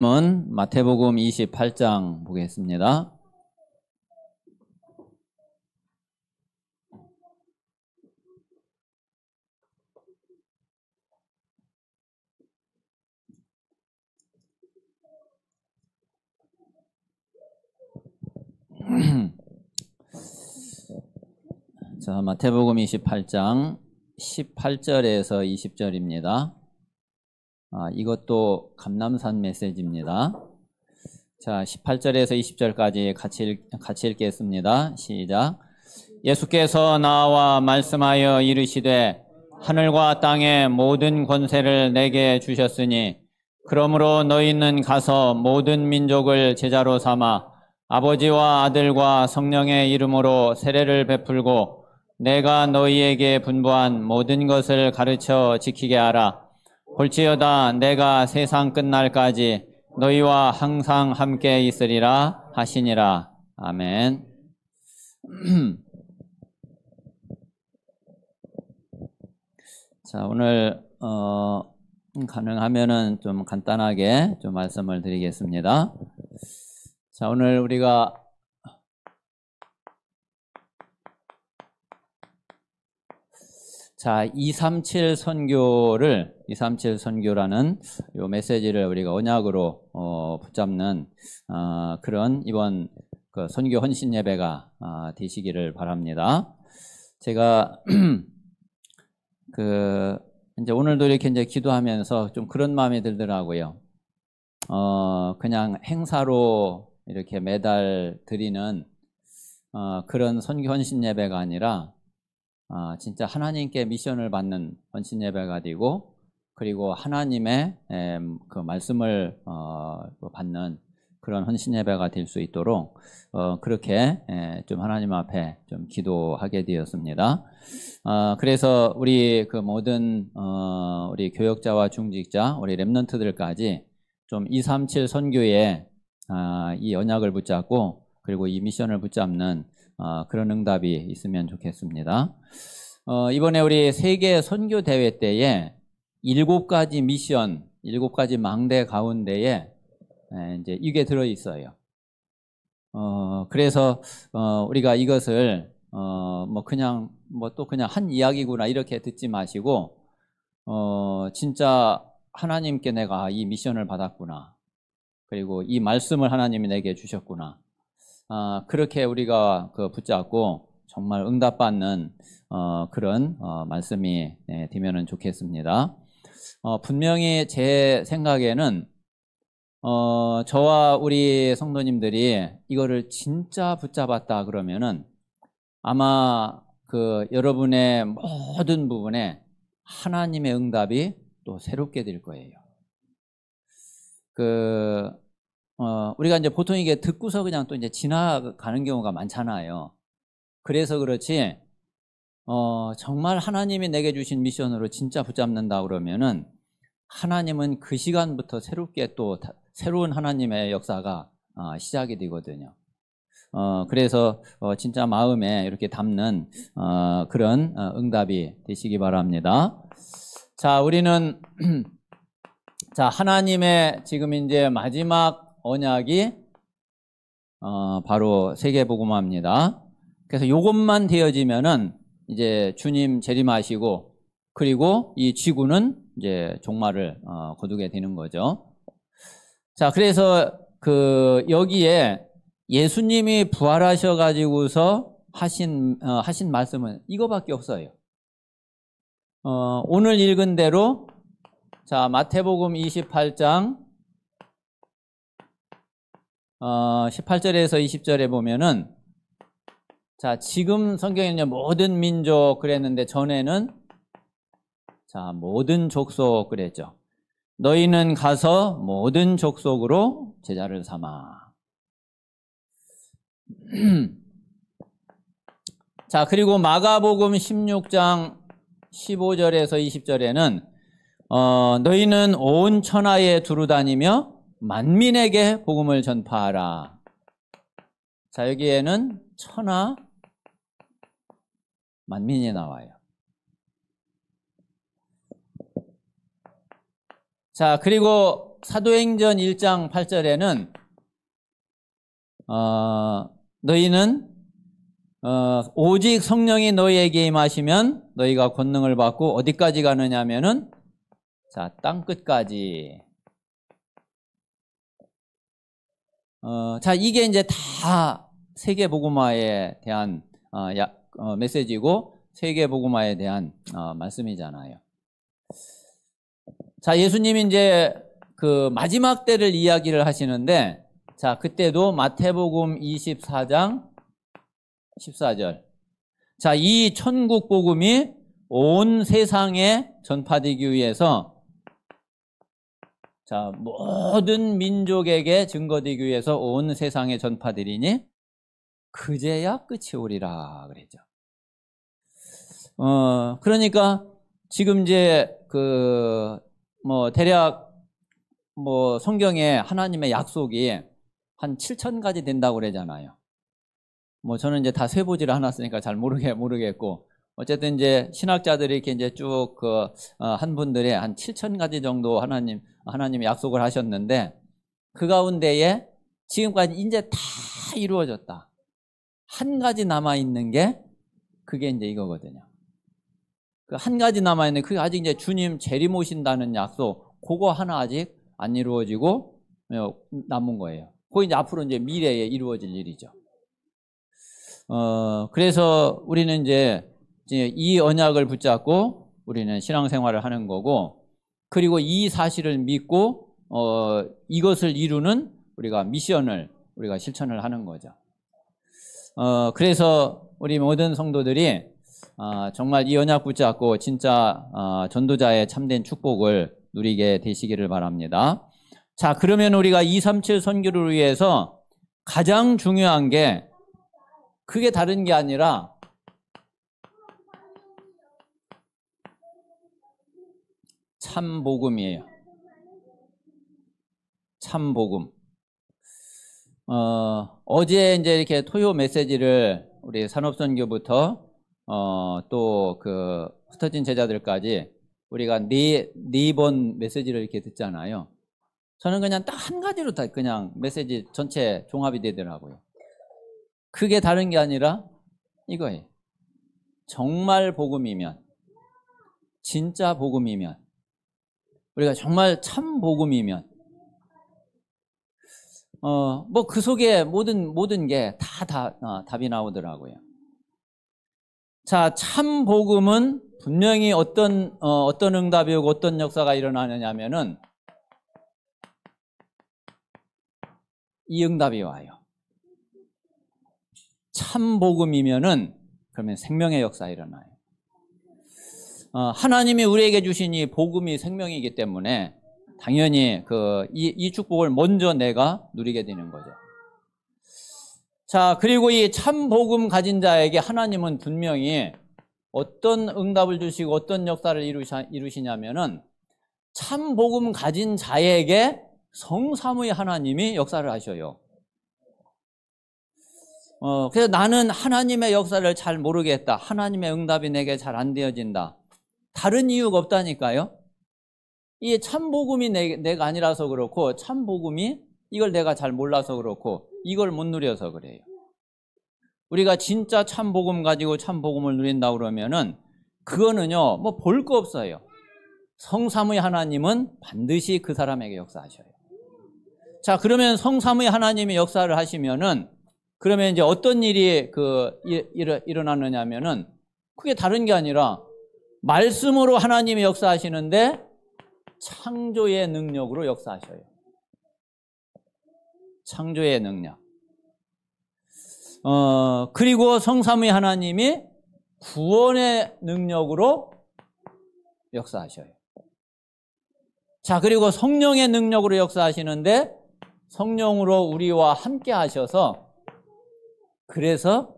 은 마태복음 28장 보겠습니다. 자, 마태복음 28장 18절에서 20절입니다. 이것도 감람산 메시지입니다. 자, 18절에서 20절까지 같이 읽겠습니다. 시작. 예수께서 나와 말씀하여 이르시되 하늘과 땅의 모든 권세를 내게 주셨으니 그러므로 너희는 가서 모든 민족을 제자로 삼아 아버지와 아들과 성령의 이름으로 세례를 베풀고 내가 너희에게 분부한 모든 것을 가르쳐 지키게 하라. 볼지어다 내가 세상 끝날까지 너희와 항상 함께 있으리라 하시니라. 아멘. 자, 오늘 가능하면은 좀 간단하게 좀 말씀을 드리겠습니다. 자, 오늘 우리가 자, 237 선교라는 요 메시지를 우리가 언약으로 붙잡는 그런 이번 그 선교 헌신 예배가 되시기를 바랍니다. 제가 이제 오늘도 이렇게 이제 기도하면서 좀 그런 마음이 들더라고요. 그냥 행사로 이렇게 매달 드리는 그런 선교 헌신 예배가 아니라 진짜 하나님께 미션을 받는 헌신 예배가 되고, 그리고 하나님의 그 말씀을 받는 그런 헌신 예배가 될 수 있도록 그렇게 좀 하나님 앞에 좀 기도하게 되었습니다. 그래서 우리 그 모든 우리 교역자와 중직자, 우리 렘넌트들까지 좀 237 선교에 이 언약을 붙잡고 그리고 이 미션을 붙잡는 그런 응답이 있으면 좋겠습니다. 이번에 우리 세계 선교 대회 때에 7가지 미션, 7가지 망대 가운데에 이제 이게 들어 있어요. 그래서 우리가 이것을 뭐 그냥 뭐 또 그냥 한 이야기구나 이렇게 듣지 마시고 진짜 하나님께 내가 이 미션을 받았구나. 그리고 이 말씀을 하나님이 내게 주셨구나. 그렇게 우리가 붙잡고 정말 응답받는 그런 말씀이 되면 좋겠습니다. 분명히 제 생각에는 저와 우리 성도님들이 이거를 진짜 붙잡았다 그러면은 아마 여러분의 모든 부분에 하나님의 응답이 또 새롭게 될 거예요. 우리가 이제 보통 이게 듣고서 그냥 또 이제 지나가는 경우가 많잖아요. 그래서 그렇지, 정말 하나님이 내게 주신 미션으로 진짜 붙잡는다 그러면은 하나님은 그 시간부터 새롭게 또 새로운 하나님의 역사가 시작이 되거든요. 그래서 진짜 마음에 이렇게 담는 그런 응답이 되시기 바랍니다. 자, 우리는 자, 하나님의 지금 이제 마지막 언약이 바로 세계복음화입니다. 그래서 이것만 되어지면은 이제 주님 재림하시고 그리고 이 지구는 이제 종말을 거두게 되는 거죠. 자, 그래서 여기에 예수님이 부활하셔 가지고서 하신 말씀은 이거밖에 없어요. 오늘 읽은 대로 자, 마태복음 28장 18절에서 20절에 보면은 자, 지금 성경에는 모든 민족 그랬는데 전에는 자, 모든 족속 그랬죠. 너희는 가서 모든 족속으로 제자를 삼아. 자, 그리고 마가복음 16장 15절에서 20절에는 너희는 온 천하에 두루다니며 만민에게 복음을 전파하라. 자, 여기에는 천하 만민이 나와요. 자, 그리고 사도행전 1장 8절에는 너희는 오직 성령이 너희에게 임하시면 너희가 권능을 받고 어디까지 가느냐 하면은 자, 땅 끝까지. 자, 이게 이제 다 세계복음화에 대한 메시지고 세계복음화에 대한 말씀이잖아요. 자, 예수님이 이제 그 마지막 때를 이야기를 하시는데, 자, 그때도 마태복음 24장 14절. 자, 이 천국 복음이 온 세상에 전파되기 위해서, 자, 모든 민족에게 증거되기 위해서 온 세상에 전파되리니 그제야 끝이 오리라 그랬죠. 그러니까 지금 이제 대략 성경에 하나님의 약속이 한 7,000가지 된다고 그러잖아요. 저는 이제 다 세보지를 않았으니까 잘 모르겠고, 어쨌든 이제 신학자들이 이렇게 이제 쭉 한 분들의 한 7,000가지 정도 하나님이 약속을 하셨는데, 그 가운데에 지금까지 이제 다 이루어졌다. 한 가지 남아있는 게 그게 이제 이거거든요. 그 한 가지 남아있는 그게 아직 이제 주님 재림 오신다는 약속, 그거 하나 아직 안 이루어지고 남은 거예요. 그거 이제 앞으로 이제 미래에 이루어질 일이죠. 그래서 우리는 이제 이 언약을 붙잡고 우리는 신앙생활을 하는 거고, 그리고 이 사실을 믿고 이것을 이루는 우리가 미션을 우리가 실천을 하는 거죠. 그래서 우리 모든 성도들이 정말 이 언약 붙잡고 진짜 전도자의 참된 축복을 누리게 되시기를 바랍니다. 자, 그러면 우리가 237 선교를 위해서 가장 중요한 게 그게 다른 게 아니라 참복음이에요. 참복음. 어제 이제 이렇게 토요 메시지를 우리 산업선교부터 또 그 흩어진 제자들까지 우리가 네 번 메시지를 이렇게 듣잖아요. 저는 그냥 딱 한 가지로 다 그냥 메시지 전체 종합이 되더라고요. 그게 다른 게 아니라 이거예요. 정말 복음이면, 진짜 복음이면, 우리가 정말 참 복음이면, 그 속에 모든 게 다 답이 나오더라고요. 자, 참 복음은 분명히 어떤 응답이 오고 어떤 역사가 일어나느냐 하면은 이 응답이 와요. 참 복음이면은 그러면 생명의 역사가 일어나요. 하나님이 우리에게 주신 이 복음이 생명이기 때문에 당연히 이 축복을 먼저 내가 누리게 되는 거죠. 자, 그리고 이 참 복음 가진 자에게 하나님은 분명히 어떤 응답을 주시고 어떤 역사를 이루시냐면은 참 복음 가진 자에게 성삼위 하나님이 역사를 하셔요. 그래서 나는 하나님의 역사를 잘 모르겠다. 하나님의 응답이 내게 잘 안 되어진다. 다른 이유가 없다니까요. 이 참복음이 내가 아니라서 그렇고, 참복음이 이걸 내가 잘 몰라서 그렇고, 이걸 못 누려서 그래요. 우리가 진짜 참복음 가지고 참복음을 누린다 그러면은 그거는요, 볼 거 없어요. 성삼위 하나님은 반드시 그 사람에게 역사하셔요. 자, 그러면 성삼위 하나님이 역사를 하시면은 그러면 이제 어떤 일이 일어나느냐면은 그게 다른 게 아니라 말씀으로 하나님이 역사하시는데 창조의 능력으로 역사하셔요. 창조의 능력. 그리고 성삼위 하나님이 구원의 능력으로 역사하셔요. 자, 그리고 성령의 능력으로 역사하시는데 성령으로 우리와 함께 하셔서, 그래서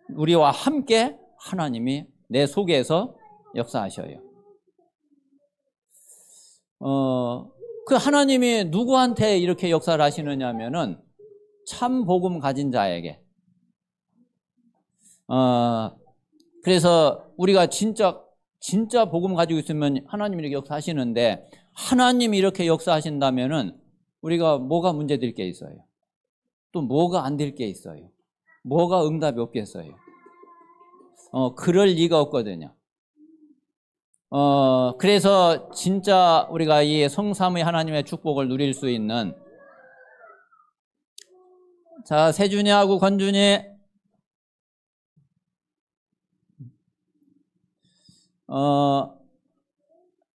우리와 함께 하나님이 내 속에서 역사하셔요. 그 하나님이 누구한테 이렇게 역사를 하시느냐 하면은 참 복음 가진 자에게. 그래서 우리가 진짜 복음 가지고 있으면 하나님이 이렇게 역사하시는데, 하나님이 이렇게 역사하신다면은 우리가 뭐가 문제될 게 있어요? 또 뭐가 안 될 게 있어요? 뭐가 응답이 없겠어요? 그럴 리가 없거든요. 그래서 진짜 우리가 이 성삼위 하나님의 축복을 누릴 수 있는, 자, 세준이하고 권준이,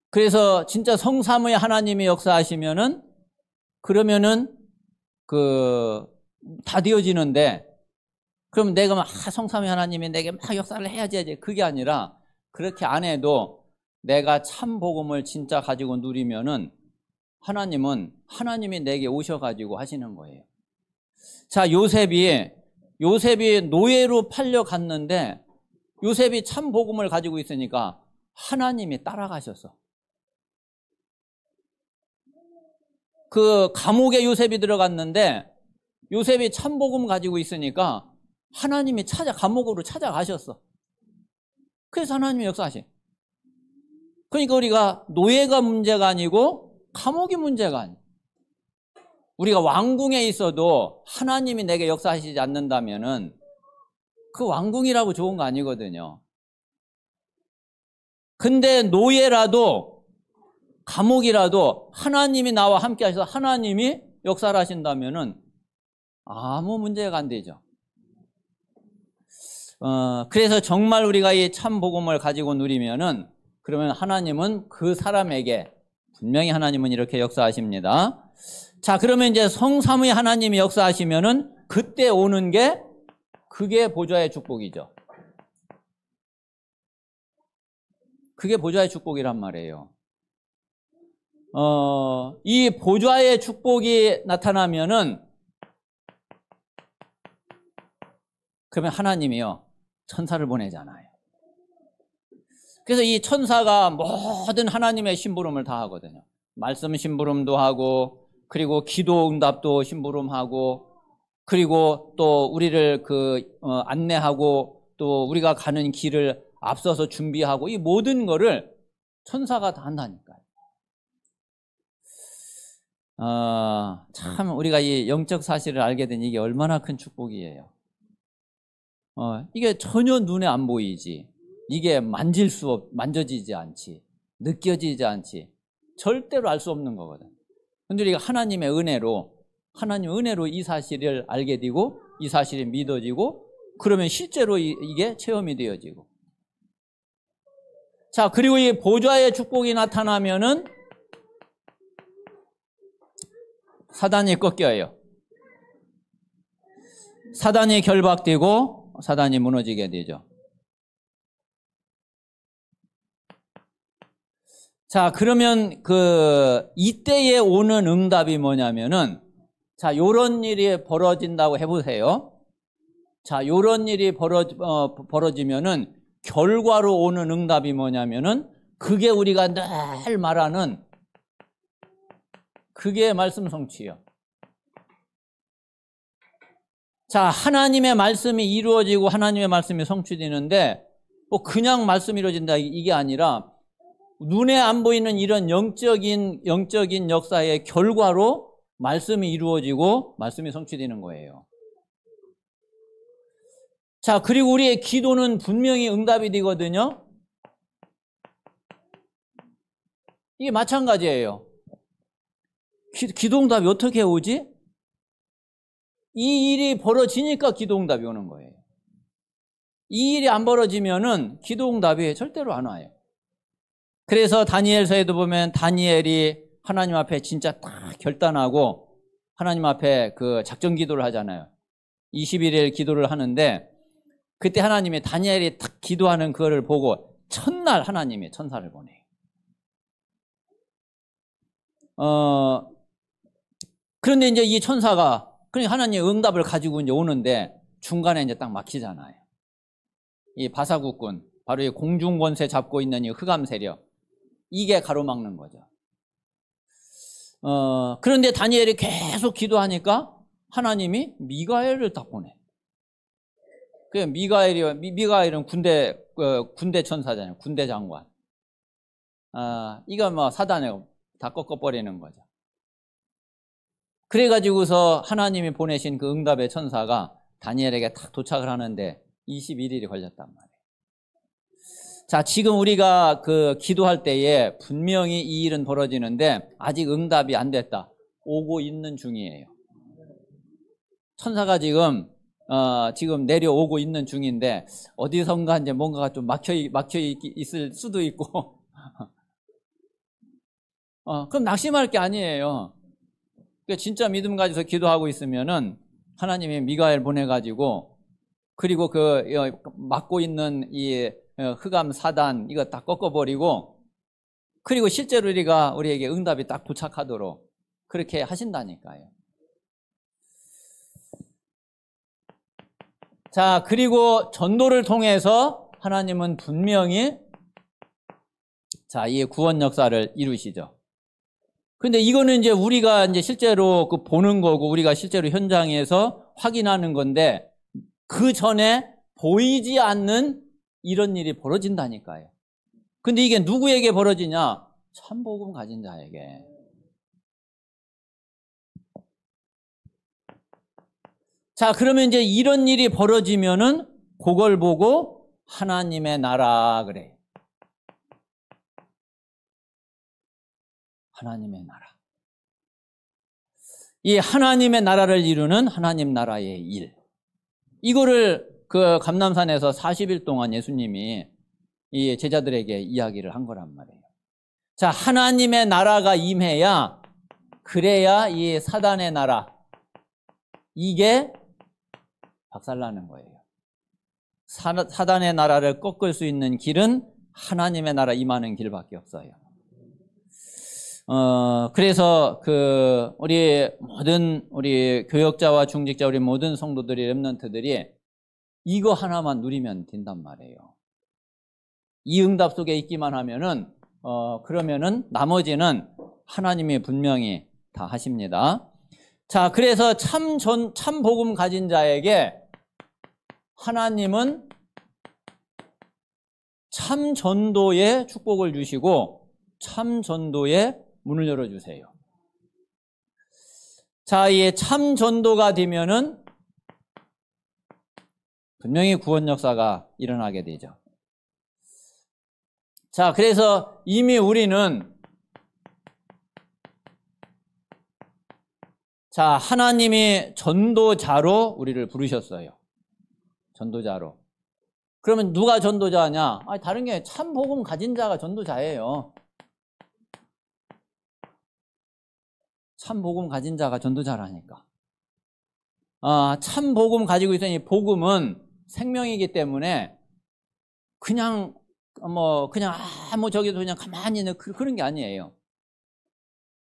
그래서 진짜 성삼위 하나님이 역사하시면은, 그러면은 다 되어지는데, 그럼 내가 막 성삼위 하나님이 내게 막 역사를 해야지, 그게 아니라 그렇게 안 해도 내가 참 복음을 진짜 가지고 누리면은 하나님이 내게 오셔가지고 하시는 거예요. 자, 요셉이 노예로 팔려갔는데 요셉이 참 복음을 가지고 있으니까 하나님이 따라가셨어. 그 감옥에 요셉이 들어갔는데 요셉이 참 복음 가지고 있으니까 하나님이 감옥으로 찾아가셨어. 그래서 하나님이 역사하시. 그러니까 우리가 노예가 문제가 아니고 감옥이 문제가 아니에요. 우리가 왕궁에 있어도 하나님이 내게 역사하시지 않는다면은 그 왕궁이라고 좋은 거 아니거든요. 근데 노예라도 감옥이라도 하나님이 나와 함께 하셔서 하나님이 역사를 하신다면은 아무 문제가 안 되죠. 그래서 정말 우리가 이 참 복음을 가지고 누리면은 그러면 하나님은 그 사람에게 분명히 하나님은 이렇게 역사하십니다. 자, 그러면 이제 성삼위 하나님이 역사하시면은 그때 오는 게 그게 보좌의 축복이죠. 그게 보좌의 축복이란 말이에요. 이 보좌의 축복이 나타나면은 그러면 하나님이요 천사를 보내잖아요. 그래서 이 천사가 모든 하나님의 심부름을 다 하거든요. 말씀 심부름도 하고, 그리고 기도 응답도 심부름하고, 그리고 또 우리를 안내하고, 또 우리가 가는 길을 앞서서 준비하고, 이 모든 거를 천사가 다 한다니까요. 참 우리가 이 영적 사실을 알게 된 이게 얼마나 큰 축복이에요. 이게 전혀 눈에 안 보이지. 이게 만져지지 않지. 느껴지지 않지. 절대로 알 수 없는 거거든. 근데 우리가 하나님의 은혜로 이 사실을 알게 되고, 이 사실이 믿어지고, 그러면 실제로 이게 체험이 되어지고. 자, 그리고 이 보좌의 축복이 나타나면은 사단이 꺾여요. 사단이 결박되고, 사단이 무너지게 되죠. 자, 그러면 이때에 오는 응답이 뭐냐면은, 자, 요런 일이 벌어진다고 해보세요. 자, 요런 일이 벌어지면은 결과로 오는 응답이 뭐냐면은, 그게 우리가 늘 말하는 그게 말씀 성취요. 자, 하나님의 말씀이 이루어지고 하나님의 말씀이 성취되는데, 뭐 그냥 말씀이 이루어진다 이게 아니라 눈에 안 보이는 이런 영적인 역사의 결과로 말씀이 이루어지고 말씀이 성취되는 거예요. 자, 그리고 우리의 기도는 분명히 응답이 되거든요. 이게 마찬가지예요. 기도 응답이 어떻게 오지? 이 일이 벌어지니까 기도 응답이 오는 거예요. 이 일이 안 벌어지면은 기도 응답이 절대로 안 와요. 그래서 다니엘서에도 보면 다니엘이 하나님 앞에 진짜 딱 결단하고 하나님 앞에 작전 기도를 하잖아요. 21일 기도를 하는데 그때 하나님이 다니엘이 딱 기도하는 그거를 보고 첫날 하나님이 천사를 보내요. 그런데 이제 이 천사가 그러니까 하나님의 응답을 가지고 이제 오는데 중간에 이제 딱 막히잖아요. 이 바사국군, 바로 이 공중권세 잡고 있는 이 흑암 세력, 이게 가로막는 거죠. 그런데 다니엘이 계속 기도하니까 하나님이 미가엘을 딱 보내. 그 미가엘은 군대 천사잖아요. 군대 장관. 이거 뭐 사단의 다 꺾어버리는 거죠. 그래가지고서 하나님이 보내신 그 응답의 천사가 다니엘에게 딱 도착을 하는데 21일이 걸렸단 말이에요. 자, 지금 우리가 그 기도할 때에 분명히 이 일은 벌어지는데 아직 응답이 안 됐다. 오고 있는 중이에요. 천사가 지금 내려오고 있는 중인데 어디선가 이제 뭔가가 좀 막혀 있을 수도 있고 그럼 낙심할 게 아니에요. 진짜 믿음 가지고 기도하고 있으면은 하나님이 미가엘 보내가지고 그리고 그 막고 있는 이 흑암 사단 이거 딱 꺾어버리고 그리고 실제로 우리에게 응답이 딱 도착하도록 그렇게 하신다니까요. 자, 그리고 전도를 통해서 하나님은 분명히 이 구원 역사를 이루시죠. 근데 이거는 이제 우리가 이제 실제로 그 보는 거고 우리가 실제로 현장에서 확인하는 건데 그 전에 보이지 않는 이런 일이 벌어진다니까요. 근데 이게 누구에게 벌어지냐? 참복음 가진 자에게. 자, 그러면 이제 이런 일이 벌어지면은 그걸 보고 하나님의 나라 그래요. 하나님의 나라. 이 하나님의 나라를 이루는 하나님 나라의 일. 이거를 그 감람산에서 40일 동안 예수님이 이 제자들에게 이야기를 한 거란 말이에요. 자, 하나님의 나라가 임해야 그래야 이 사단의 나라 이게 박살나는 거예요. 사단의 나라를 꺾을 수 있는 길은 하나님의 나라 임하는 길밖에 없어요. 그래서 우리 교역자와 중직자, 우리 모든 성도들이, 렘넌트들이 이거 하나만 누리면 된단 말이에요. 이 응답 속에 있기만 하면은, 그러면은 나머지는 하나님이 분명히 다 하십니다. 자, 그래서 참 복음 가진 자에게 하나님은 참 전도의 축복을 주시고 참 전도의 문을 열어주세요. 자, 이 참 전도가 되면은 분명히 구원 역사가 일어나게 되죠. 자, 그래서 이미 우리는 하나님이 전도자로 우리를 부르셨어요. 전도자로. 그러면 누가 전도자냐? 다른 게 참 복음 가진 자가 전도자예요. 참 복음 가진 자가 전도자라니까. 참 복음 가지고 있으니 복음은 생명이기 때문에 그냥 저기도 그냥 가만히 있는 그런 게 아니에요.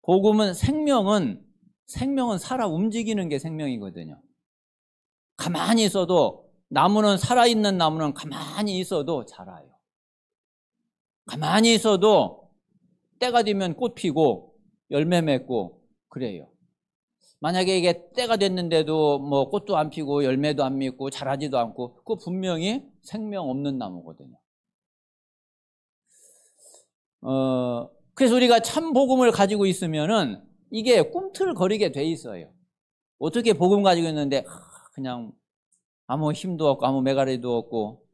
복음은 생명은 살아 움직이는 게 생명이거든요. 가만히 있어도 살아있는 나무는 가만히 있어도 자라요. 가만히 있어도 때가 되면 꽃 피고 열매 맺고 그래요. 만약에 이게 때가 됐는데도 꽃도 안 피고 열매도 안 맺고 자라지도 않고 그거 분명히 생명 없는 나무거든요. 그래서 우리가 참 복음을 가지고 있으면은 이게 꿈틀거리게 돼 있어요. 어떻게 복음 가지고 있는데 그냥 아무 힘도 없고 아무 매가리도 없고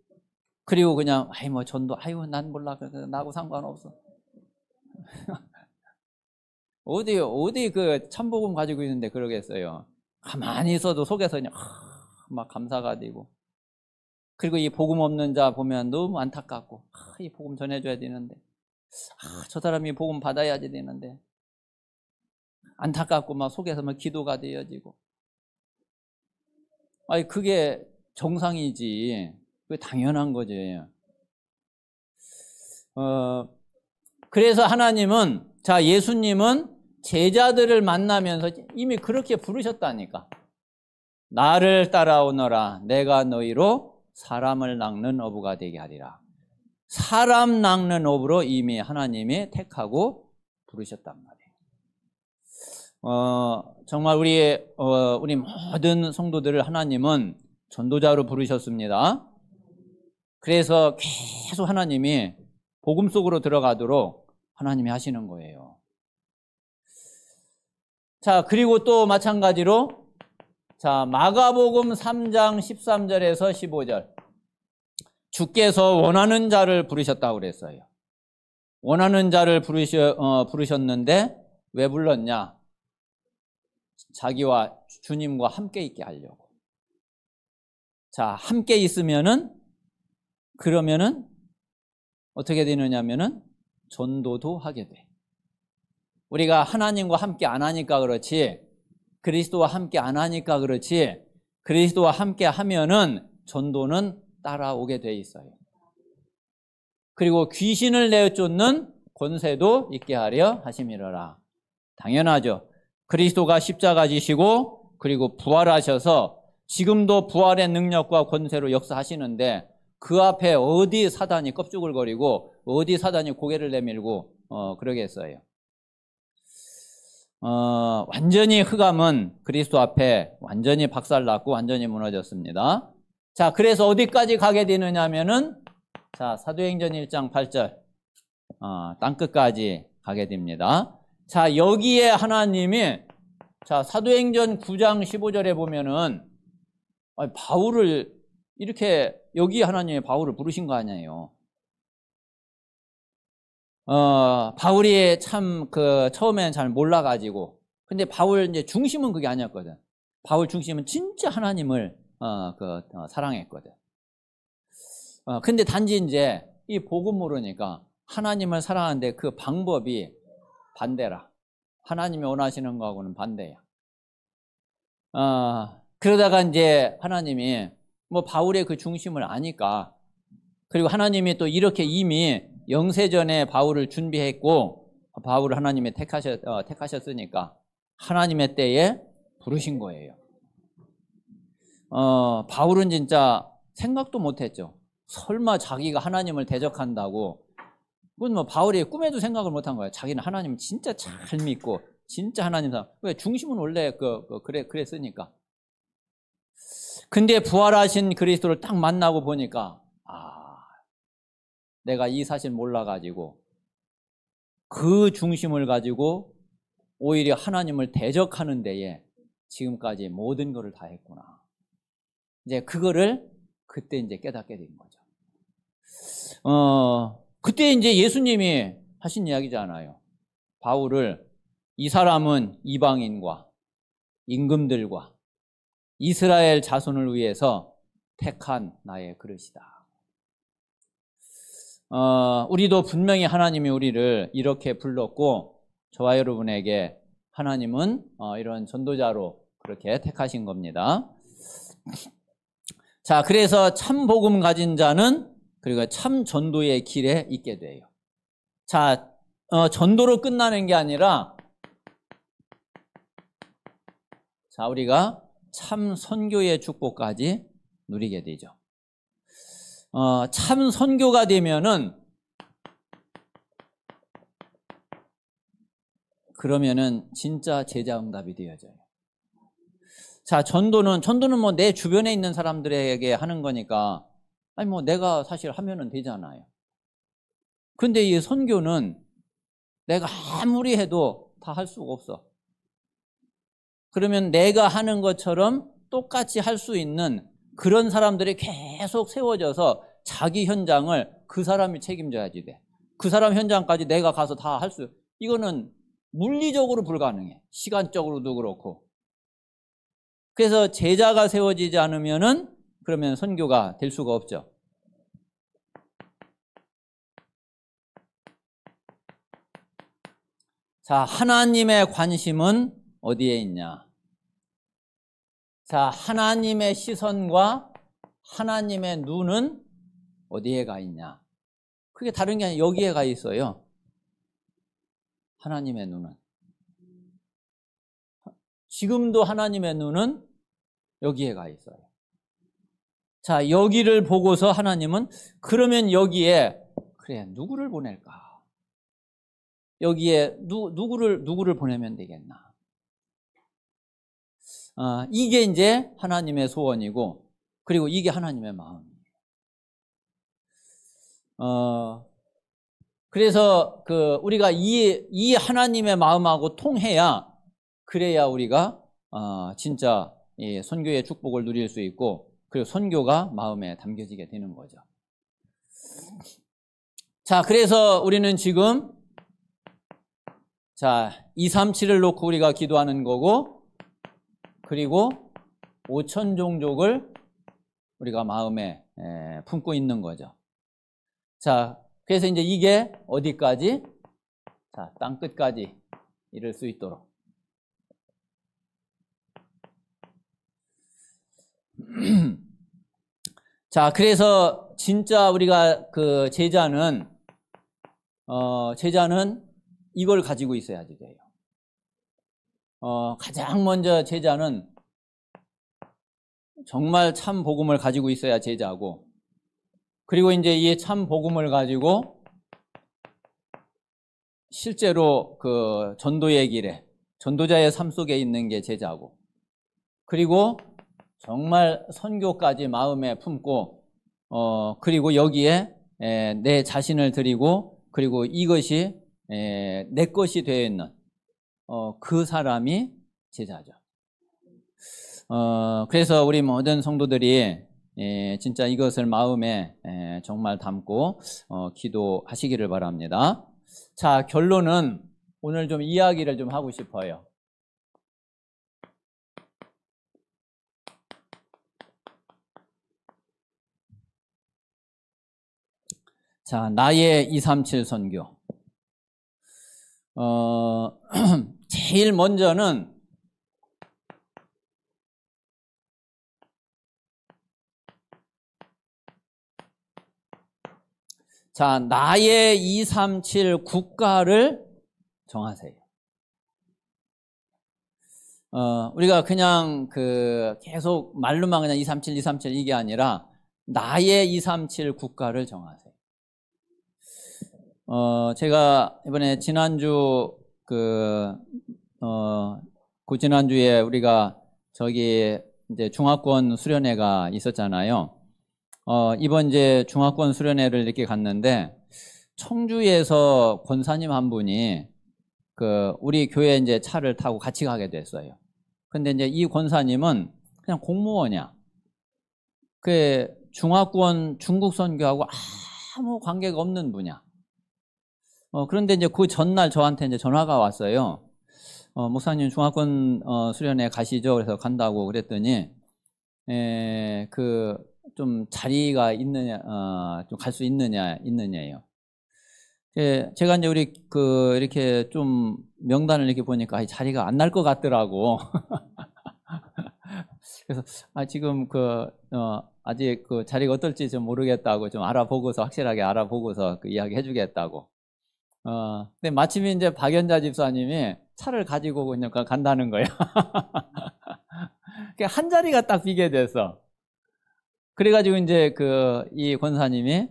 그리고 그냥 전도 난 몰라 나하고 상관없어. 어디 그 참복음 가지고 있는데 그러겠어요. 가만히 있어도 속에서 그냥 막 감사가 되고 그리고 이 복음 없는 자 보면 너무 안타깝고 이 복음 전해줘야 되는데 저 사람이 복음 받아야지 되는데 안타깝고 막 속에서 막 기도가 되어지고 그게 정상이지. 그게 당연한 거지. 그래서 하나님은 예수님은 제자들을 만나면서 이미 그렇게 부르셨다니까. 나를 따라오너라 내가 너희로 사람을 낚는 어부가 되게 하리라. 사람 낚는 어부로 이미 하나님이 택하고 부르셨단 말이에요. 정말 우리 모든 성도들을 하나님은 전도자로 부르셨습니다. 그래서 계속 하나님이 복음 속으로 들어가도록 하나님이 하시는 거예요. 자, 그리고 또 마찬가지로 자, 마가복음 3장 13절에서 15절. 주께서 원하는 자를 부르셨다고 그랬어요. 원하는 자를 부르셨는데 왜 불렀냐? 자기와 주님과 함께 있게 하려고. 자, 함께 있으면은 그러면은 어떻게 되느냐면은 전도도 하게 돼. 우리가 하나님과 함께 안 하니까 그렇지, 그리스도와 함께 안 하니까 그렇지, 그리스도와 함께 하면은 전도는 따라오게 돼 있어요. 그리고 귀신을 내쫓는 권세도 있게 하려 하심이로라. 당연하죠. 그리스도가 십자가 지시고 그리고 부활하셔서 지금도 부활의 능력과 권세로 역사하시는데 그 앞에 어디 사단이 껍죽을거리고 어디 사단이 고개를 내밀고 그러겠어요. 완전히 흑암은 그리스도 앞에 완전히 박살났고 완전히 무너졌습니다. 자, 그래서 어디까지 가게 되느냐 하면은 자, 사도행전 1장 8절 땅끝까지 가게 됩니다. 자, 여기에 하나님이 자, 사도행전 9장 15절에 보면은 바울을 이렇게 여기 하나님이 바울을 부르신 거 아니에요. 바울이 참 처음에는 잘 몰라가지고 근데 바울 이제 중심은 그게 아니었거든. 바울 중심은 진짜 하나님을 사랑했거든. 근데 단지 이제 이 복음 모르니까 하나님을 사랑하는데 그 방법이 반대라. 하나님이 원하시는 거하고는 반대야. 그러다가 이제 하나님이 뭐 바울의 그 중심을 아니까 그리고 하나님이 또 이렇게 이미 영세전에 바울을 준비했고 바울을 하나님이 택하셨으니까 하나님의 때에 부르신 거예요. 바울은 진짜 생각도 못했죠. 설마 자기가 하나님을 대적한다고. 그건 뭐 바울이 꿈에도 생각을 못한 거예요. 자기는 하나님 진짜 잘 믿고 진짜 하나님 사람. 왜 중심은 원래 그랬으니까. 근데 부활하신 그리스도를 딱 만나고 보니까 내가 이 사실 몰라가지고 그 중심을 가지고 오히려 하나님을 대적하는 데에 지금까지 모든 것을 다 했구나. 이제 그거를 그때 이제 깨닫게 된 거죠. 그때 이제 예수님이 하신 이야기잖아요. 바울을 이 사람은 이방인과 임금들과 이스라엘 자손을 위해서 택한 나의 그릇이다. 우리도 분명히 하나님이 우리를 이렇게 불렀고 저와 여러분에게 하나님은 이런 전도자로 그렇게 택하신 겁니다. 자, 그래서 참 복음 가진 자는 그리고 참 전도의 길에 있게 돼요. 자, 전도로 끝나는 게 아니라 자, 우리가 참 선교의 축복까지 누리게 되죠. 참 선교가 되면은 그러면은 진짜 제자 응답이 되어져요. 자, 전도는 뭐 내 주변에 있는 사람들에게 하는 거니까 아니 뭐 내가 사실 하면은 되잖아요. 근데 이 선교는 내가 아무리 해도 다 할 수가 없어. 그러면 내가 하는 것처럼 똑같이 할 수 있는 그런 사람들이 계속 세워져서 자기 현장을 그 사람이 책임져야지 돼. 그 사람 현장까지 내가 가서 다 이거는 물리적으로 불가능해. 시간적으로도 그렇고. 그래서 제자가 세워지지 않으면은 그러면 선교가 될 수가 없죠. 자, 하나님의 관심은 어디에 있냐? 자, 하나님의 시선과 하나님의 눈은 어디에 가 있냐? 그게 다른 게 아니라 여기에 가 있어요. 하나님의 눈은. 지금도 하나님의 눈은 여기에 가 있어요. 자, 여기를 보고서 하나님은 그러면 여기에 그래, 누구를 보낼까? 여기에 누구를 보내면 되겠나? 이게 이제 하나님의 소원이고, 그리고 이게 하나님의 마음이에요. 그래서 우리가 이 하나님의 마음하고 통해야 그래야 우리가 진짜 이 선교의 축복을 누릴 수 있고, 그리고 선교가 마음에 담겨지게 되는 거죠. 자, 그래서 우리는 지금 237을 놓고 우리가 기도하는 거고, 그리고 5천 종족을 우리가 마음에 품고 있는 거죠. 자, 그래서 이제 이게 어디까지? 자, 땅 끝까지 이를 수 있도록. 자, 그래서 진짜 우리가 그 제자는 이걸 가지고 있어야지 돼요. 가장 먼저 제자는 정말 참 복음을 가지고 있어야 제자고, 그리고 이제 이 참 복음을 가지고 실제로 그 전도의 길에, 전도자의 삶 속에 있는 게 제자고, 그리고 정말 선교까지 마음에 품고, 그리고 여기에 내 자신을 드리고, 그리고 이것이 내 것이 되어 있는 그 사람이 제자죠. 그래서 우리 모든 성도들이 진짜 이것을 마음에 정말 담고 기도하시기를 바랍니다. 자, 결론은 오늘 좀 이야기를 좀 하고 싶어요. 자, 나의 237 선교. 제일 먼저는 자, 나의 237 국가를 정하세요. 우리가 그냥 계속 말로만 그냥 237, 237 이게 아니라 나의 237 국가를 정하세요. 제가 이번에 지난주 지난주에 우리가 저기 이제 중화권 수련회가 있었잖아요. 이번 이제 중화권 수련회를 이렇게 갔는데, 청주에서 권사님 한 분이 우리 교회 이제 차를 타고 같이 가게 됐어요. 근데 이제 이 권사님은 그냥 공무원이야. 중화권 중국 선교하고 아무 관계가 없는 분이야. 그런데 이제 그 전날 저한테 이제 전화가 왔어요. 목사님 중화권 수련회 가시죠? 그래서 간다고 그랬더니, 좀 자리가 있느냐, 좀 갈 수 있느냐요. 제가 이제 우리 이렇게 좀 명단을 이렇게 보니까 자리가 안 날 것 같더라고. 그래서 지금 아직 자리가 어떨지 좀 모르겠다고 좀 알아보고서, 확실하게 알아보고서 이야기 해주겠다고. 근데 마침 이제 박연자 집사님이 차를 가지고 그냥 간다는 거야. 한 자리가 딱 비게 됐어. 그래가지고 이제 이 권사님이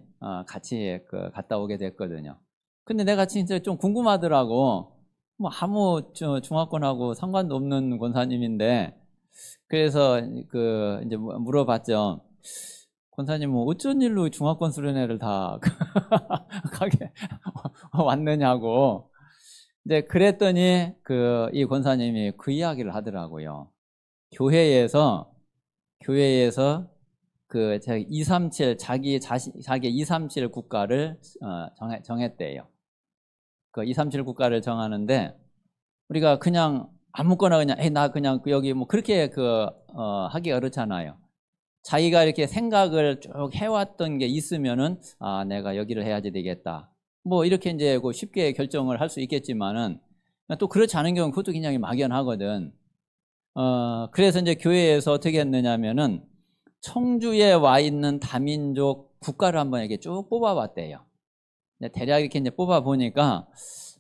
같이 갔다 오게 됐거든요. 근데 내가 진짜 좀 궁금하더라고. 뭐 아무 중화권하고 상관도 없는 권사님인데, 그래서 이제 물어봤죠. 권사님 뭐 어쩐 일로 중화권 수련회를 다 가게 왔느냐고. 이제 그랬더니 이 권사님이 그 이야기를 하더라고요. 교회에서 자기 237 자기 237 국가를 정했대요. 237 국가를 정하는데, 우리가 그냥 아무거나 그냥 나 그냥 여기 뭐 그렇게 하기가 그렇잖아요. 자기가 이렇게 생각을 쭉 해왔던 게 있으면은 내가 여기를 해야지 되겠다. 뭐 이렇게 이제 쉽게 결정을 할 수 있겠지만은, 또 그렇지 않은 경우는 그것도 굉장히 막연하거든. 그래서 이제 교회에서 어떻게 했느냐면은 청주에 와 있는 다민족 국가를 한번 이렇게 쭉 뽑아봤대요. 대략 이렇게 이제 뽑아보니까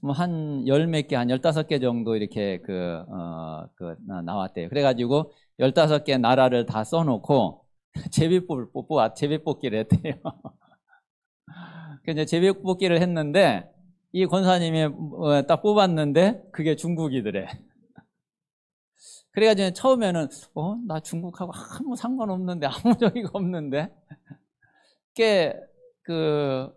뭐 한 10몇 개, 한 15개 정도 이렇게 나왔대요. 그래가지고 15개 나라를 다 써놓고 제비뽑기를 했대요. 그래서 제비뽑기를 했는데, 이 권사님이 딱 뽑았는데 그게 중국이더래. 그래가지고 처음에는 나 중국하고 아무 상관없는데, 아무 저기가 없는데,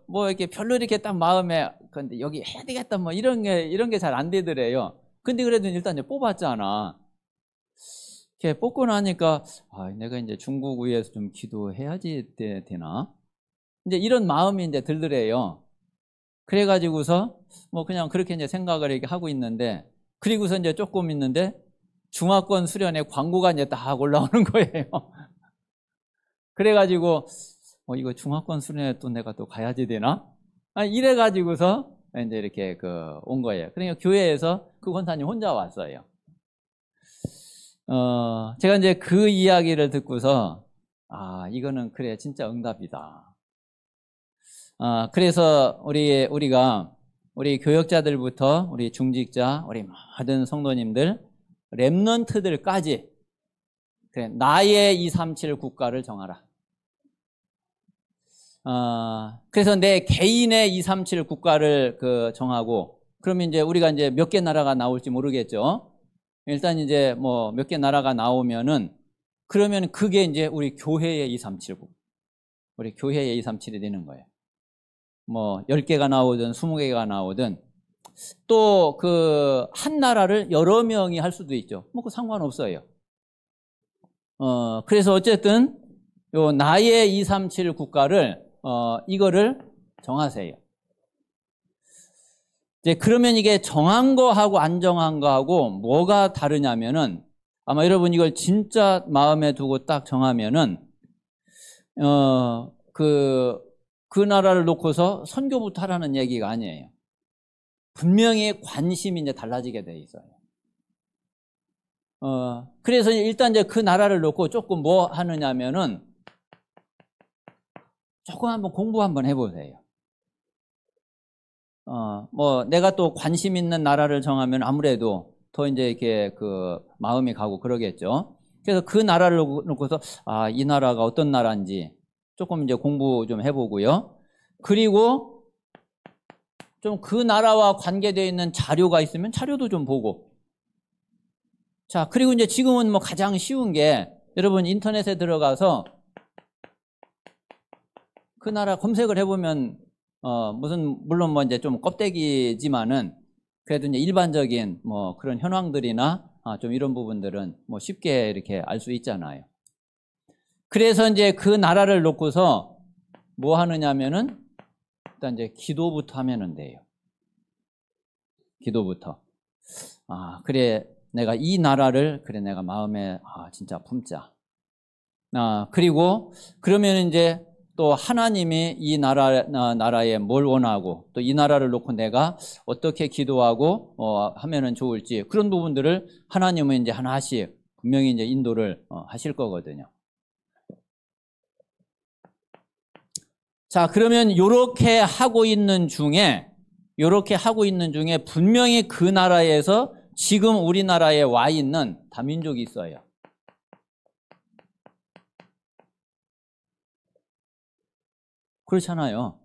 뭐 이렇게 별로 이렇게 딱 마음에 근데 여기 해야 되겠다 뭐 이런 게 잘 안 되더래요. 근데 그래도 일단 이제 뽑았잖아. 이렇게 뽑고 나니까, 내가 이제 중국 위해서 좀 기도해야지 되나? 이제 이런 마음이 이제 들더래요. 그래가지고서 뭐 그냥 그렇게 이제 생각을 이렇게 하고 있는데, 그리고서 이제 조금 있는데 중화권 수련회 광고가 이제 딱 올라오는 거예요. 그래가지고 이거 중화권 수련회 또 내가 또 가야지 되나? 이래가지고서 이제 이렇게 온 거예요. 그러니까 교회에서 그 권사님 혼자 왔어요. 제가 이제 그 이야기를 듣고서 이거는 그래 진짜 응답이다. 그래서 우리가 우리 교역자들부터 우리 중직자, 우리 모든 성도님들, 렘넌트들까지 그래, 나의 237 국가를 정하라. 그래서 내 개인의 237 국가를 정하고, 그러면 이제 우리가 이제 몇 개 나라가 나올지 모르겠죠. 일단 이제 뭐 몇 개 나라가 나오면은, 그러면 그게 이제 우리 교회의 237국, 우리 교회의 237이 되는 거예요. 뭐 10개가 나오든 20개가 나오든, 또 한 나라를 여러 명이 할 수도 있죠. 뭐 그 상관없어요. 그래서 어쨌든 요 나의 237 국가를 이거를 정하세요. 이제 그러면 이게 정한 거하고 안 정한 거하고 뭐가 다르냐면은, 아마 여러분 이걸 진짜 마음에 두고 딱 정하면은 그 나라를 놓고서 선교부터 하라는 얘기가 아니에요. 분명히 관심이 이제 달라지게 돼 있어요. 그래서 일단 이제 그 나라를 놓고 조금 뭐 하느냐면은, 조금 한번 공부 한번 해보세요. 뭐 내가 또 관심 있는 나라를 정하면 아무래도 더 이제 이렇게 마음이 가고 그러겠죠. 그래서 그 나라를 놓고서 이 나라가 어떤 나라인지 조금 이제 공부 좀 해보고요. 그리고 좀 그 나라와 관계되어 있는 자료가 있으면 자료도 좀 보고. 자, 그리고 이제 지금은 뭐 가장 쉬운 게, 여러분 인터넷에 들어가서 그 나라 검색을 해보면 물론 뭐 이제 좀 껍데기지만은 그래도 이제 일반적인 뭐 그런 현황들이나 좀 이런 부분들은 뭐 쉽게 이렇게 알 수 있잖아요. 그래서 이제 그 나라를 놓고서 뭐 하느냐면은, 일단 이제 기도부터 하면은 돼요. 기도부터. 그래, 내가 이 나라를, 그래, 내가 마음에, 진짜 품자. 그리고, 그러면 이제 또 하나님이 이 나라에 뭘 원하고, 또 이 나라를 놓고 내가 어떻게 기도하고, 하면은 좋을지, 그런 부분들을 하나님은 이제 하나씩 분명히 이제 인도를 하실 거거든요. 자, 그러면 요렇게 하고 있는 중에 분명히 그 나라에서 지금 우리나라에 와 있는 다민족이 있어요. 그렇잖아요.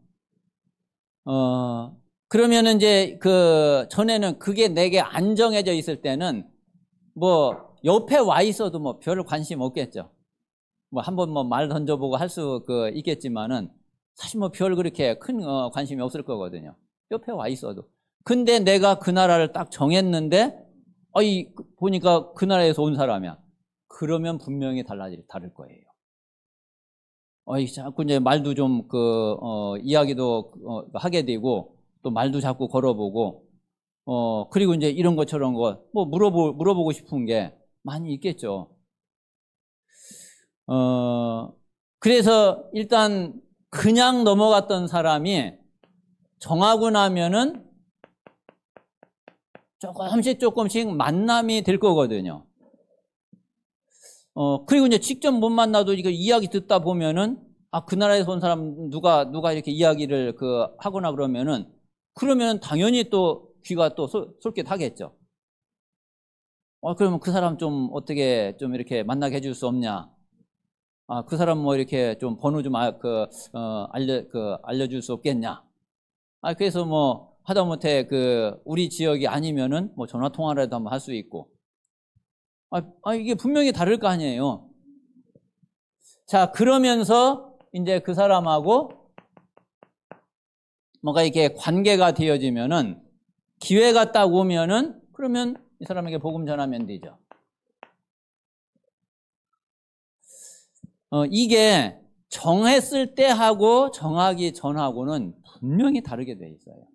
그러면은 이제 전에는 그게 내게 안 정해져 있을 때는 뭐 옆에 와 있어도 뭐 별 관심 없겠죠. 뭐 한번 뭐 말 던져보고 할 수 있겠지만은 사실 뭐 별 그렇게 큰 관심이 없을 거거든요. 옆에 와 있어도. 근데 내가 그 나라를 딱 정했는데, 보니까 그 나라에서 온 사람이야. 그러면 분명히 다를 거예요. 자꾸 이제 말도 좀 이야기도 하게 되고, 또 말도 자꾸 걸어보고, 그리고 이제 이런 것처럼 뭐 물어보고 싶은 게 많이 있겠죠. 그래서 일단 그냥 넘어갔던 사람이 정하고 나면은 조금씩 만남이 될 거거든요. 그리고 이제 직접 못 만나도 이거 이야기 듣다 보면은, 그 나라에서 온 사람 누가 이렇게 이야기를 하거나 그러면 당연히 또 귀가 또 솔깃하겠죠. 그러면 그 사람 좀 어떻게 좀 이렇게 만나게 해줄 수 없냐? 그 사람 뭐 이렇게 좀 번호 좀 알려줄 수 없겠냐? 그래서 뭐 하다못해 우리 지역이 아니면은 뭐 전화 통화라도 한번 할 수 있고. 이게 분명히 다를 거 아니에요. 자, 그러면서 이제 그 사람하고 뭔가 이렇게 관계가 되어지면은, 기회가 딱 오면은, 그러면 이 사람에게 복음 전하면 되죠. 이게 정했을 때 하고 정하기 전하고는 분명히 다르게 돼 있어요.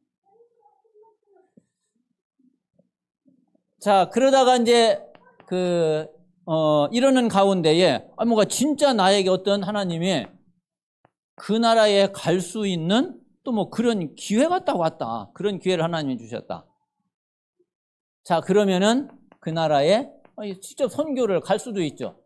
자, 그러다가 이제 이러는 가운데에 뭔가 진짜 나에게 어떤 하나님이 그 나라에 갈 수 있는 또 뭐 그런 기회가 딱 왔다. 그런 기회를 하나님이 주셨다. 자, 그러면은 그 나라에 직접 선교를 갈 수도 있죠.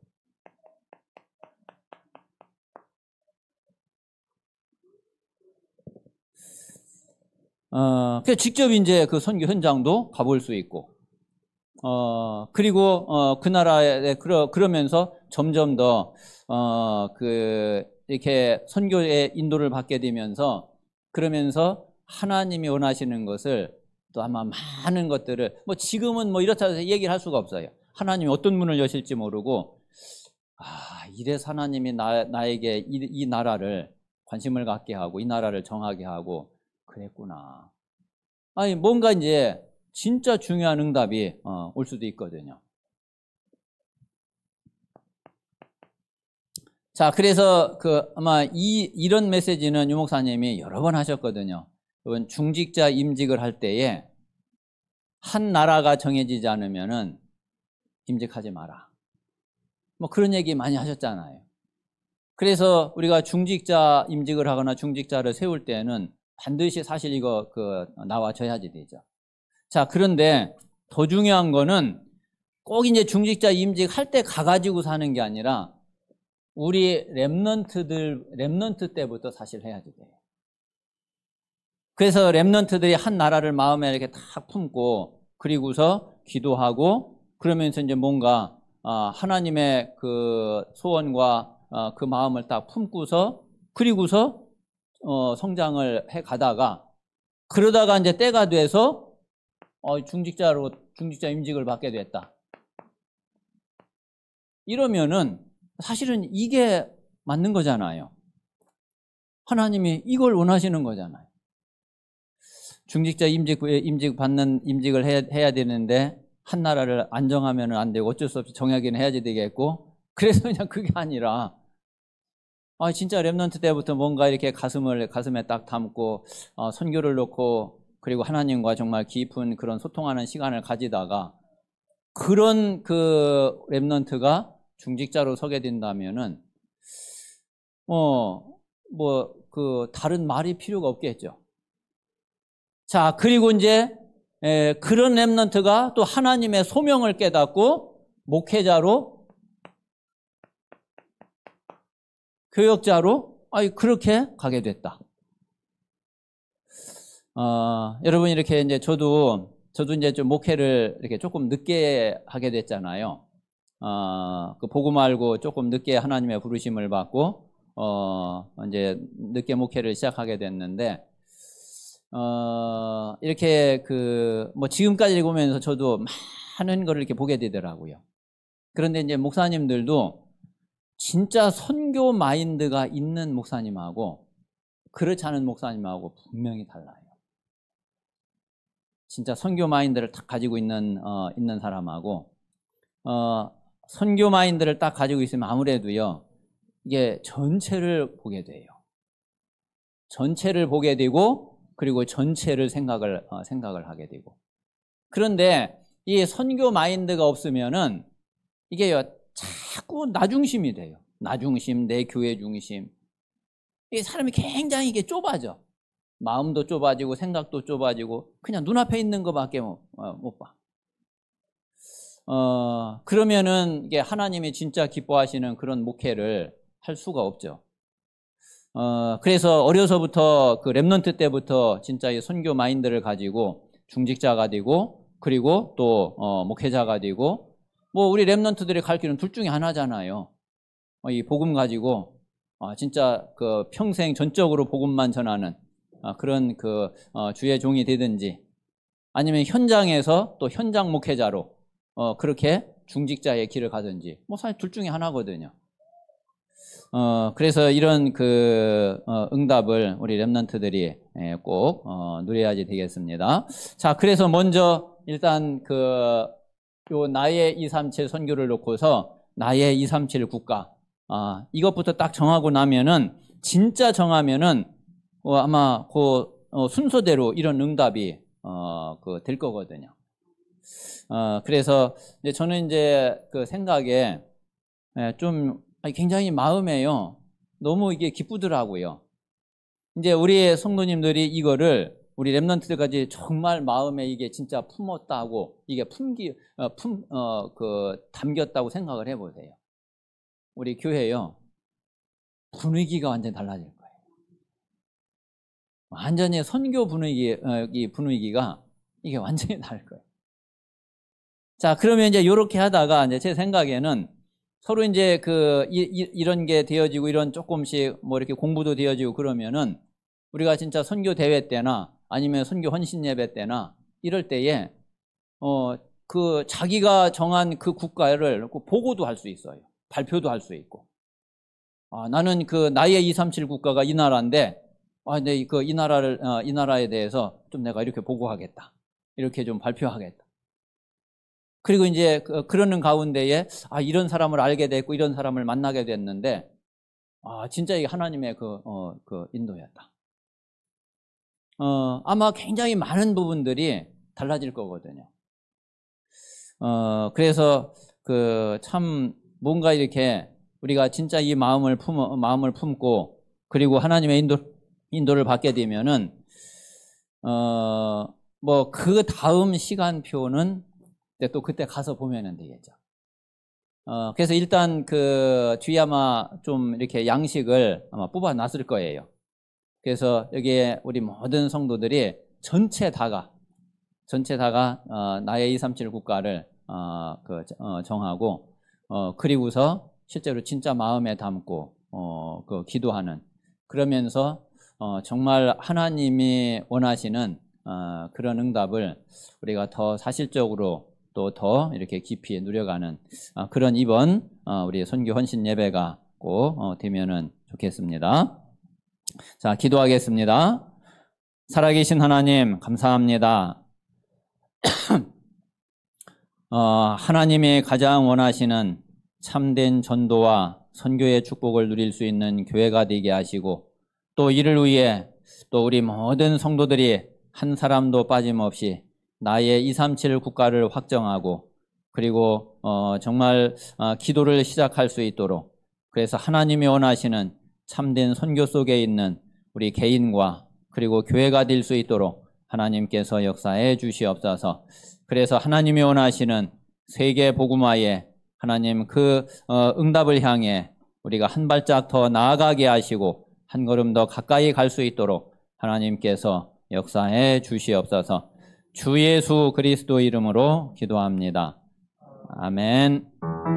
직접 이제 그 선교 현장도 가볼 수 있고, 그리고, 그 나라에, 그러면서 점점 더, 이렇게 선교의 인도를 받게 되면서, 그러면서 하나님이 원하시는 것을 또 아마 많은 것들을, 뭐 지금은 뭐 이렇다 해서 얘기를 할 수가 없어요. 하나님이 어떤 문을 여실지 모르고, 이래서 하나님이 나에게 이 나라를 관심을 갖게 하고, 이 나라를 정하게 하고, 그랬구나. 뭔가 이제 진짜 중요한 응답이 올 수도 있거든요. 자, 그래서 아마 이런 메시지는 유 목사님이 여러 번 하셨거든요. 이번 중직자 임직을 할 때에 한 나라가 정해지지 않으면은 임직하지 마라. 뭐 그런 얘기 많이 하셨잖아요. 그래서 우리가 중직자 임직을 하거나 중직자를 세울 때는 반드시 사실 이거 나와줘야지 되죠. 자, 그런데 더 중요한 거는 꼭 이제 중직자 임직 할 때 가가지고 사는 게 아니라 우리 렘넌트 때부터 사실 해야지 돼요. 그래서 렘넌트들이 한 나라를 마음에 이렇게 딱 품고 그리고서 기도하고 그러면서 이제 뭔가 하나님의 그 소원과 그 마음을 딱 품고서 그리고서 성장을 해 가다가 그러다가 이제 때가 돼서 중직자 임직을 받게 됐다. 이러면은 사실은 이게 맞는 거잖아요. 하나님이 이걸 원하시는 거잖아요. 중직자 임직을 해야 되는데 한 나라를 안정하면 안 되고 어쩔 수 없이 정하기는 해야지 되겠고 그래서 그냥 그게 아니라 진짜 렘넌트 때부터 뭔가 이렇게 가슴에 딱 담고 선교를 놓고 그리고 하나님과 정말 깊은 그런 소통하는 시간을 가지다가 그런 그 렘넌트가 중직자로 서게 된다면은 다른 말이 필요가 없겠죠. 자, 그리고 이제 그런 렘넌트가 또 하나님의 소명을 깨닫고 목회자로 교역자로 그렇게 가게 됐다. 여러분 이렇게 이제 저도 이제 좀 목회를 이렇게 조금 늦게 하게 됐잖아요. 그 복음 알고 조금 늦게 하나님의 부르심을 받고 이제 늦게 목회를 시작하게 됐는데 이렇게 뭐 지금까지 보면서 저도 많은 걸 이렇게 보게 되더라고요. 그런데 이제 목사님들도 진짜 선교 마인드가 있는 목사님하고 그렇지 않은 목사님하고 분명히 달라요. 진짜 선교 마인드를 딱 가지고 있는 사람하고 선교 마인드를 딱 가지고 있으면 아무래도요 이게 전체를 보게 돼요. 전체를 보게 되고 그리고 전체를 생각을 하게 되고. 그런데 이 선교 마인드가 없으면은 이게요 자꾸 나 중심이 돼요. 나 중심, 내 교회 중심. 이 사람이 굉장히 이게 좁아져. 마음도 좁아지고 생각도 좁아지고 그냥 눈앞에 있는 것밖에 못 봐. 그러면은 이게 하나님이 진짜 기뻐하시는 그런 목회를 할 수가 없죠. 그래서 어려서부터 그 렘넌트 때부터 진짜 이 선교 마인드를 가지고 중직자가 되고 그리고 또 목회자가 되고 뭐 우리 렘넌트들이 갈 길은 둘 중에 하나잖아요. 이 복음 가지고 진짜 그 평생 전적으로 복음만 전하는 그런 주의 종이 되든지 아니면 현장에서 또 현장 목회자로 그렇게 중직자의 길을 가든지 뭐 사실 둘 중에 하나거든요. 그래서 이런 응답을 우리 렘넌트들이 꼭 누려야지 되겠습니다. 자, 그래서 먼저 일단 요 나의 237 선교를 놓고서 나의 237 국가, 이것부터 딱 정하고 나면은, 진짜 정하면은 아마 그 순서대로 이런 응답이 될 거거든요. 그래서 이제 저는 이제 그 생각에 좀 굉장히 마음에요. 너무 이게 기쁘더라고요. 이제 우리 성도님들이 이거를 우리 랩런트들까지 정말 마음에 이게 진짜 품었다고, 이게 담겼다고 생각을 해보세요. 우리 교회요, 분위기가 완전히 달라질 거예요. 완전히 선교 분위기가 이게 완전히 다를 거예요. 자, 그러면 이제 이렇게 하다가 이제 제 생각에는 서로 이제 이런 게 되어지고, 이런 조금씩 뭐 이렇게 공부도 되어지고 그러면은 우리가 진짜 선교 대회 때나 아니면 선교 헌신 예배 때나 이럴 때에 그 자기가 정한 그 국가를 보고도 할 수 있어요. 발표도 할 수 있고. 나는 그 나의 237 국가가 이 나라인데, 근데 이 나라에 대해서 좀 내가 이렇게 보고하겠다. 이렇게 좀 발표하겠다. 그리고 이제 그러는 가운데에 이런 사람을 알게 됐고 이런 사람을 만나게 됐는데, 진짜 이게 하나님의 그 인도였다. 아마 굉장히 많은 부분들이 달라질 거거든요. 그래서 참 뭔가 이렇게 우리가 진짜 이 마음을 품고 그리고 하나님의 인도를 받게 되면은 뭐 그 다음 시간표는 또 그때 가서 보면은 되겠죠. 그래서 일단 뒤에 아마 좀 이렇게 양식을 아마 뽑아 놨을 거예요. 그래서 여기에 우리 모든 성도들이 전체 다가 나의 237 국가를 정하고 그리고서 실제로 진짜 마음에 담고 기도하는, 그러면서 정말 하나님이 원하시는 그런 응답을 우리가 더 사실적으로 또 더 이렇게 깊이 누려가는 그런 이번 우리 선교 헌신 예배가 꼭 되면은 좋겠습니다. 자, 기도하겠습니다. 살아계신 하나님, 감사합니다. 하나님이 가장 원하시는 참된 전도와 선교의 축복을 누릴 수 있는 교회가 되게 하시고, 또 이를 위해 또 우리 모든 성도들이 한 사람도 빠짐없이 나의 237 국가를 확정하고, 그리고 정말 기도를 시작할 수 있도록, 그래서 하나님이 원하시는 참된 선교 속에 있는 우리 개인과 그리고 교회가 될 수 있도록 하나님께서 역사해 주시옵소서. 그래서 하나님이 원하시는 세계 복음화에 하나님 응답을 향해 우리가 한 발짝 더 나아가게 하시고 한 걸음 더 가까이 갈 수 있도록 하나님께서 역사해 주시옵소서. 주 예수 그리스도 이름으로 기도합니다. 아멘.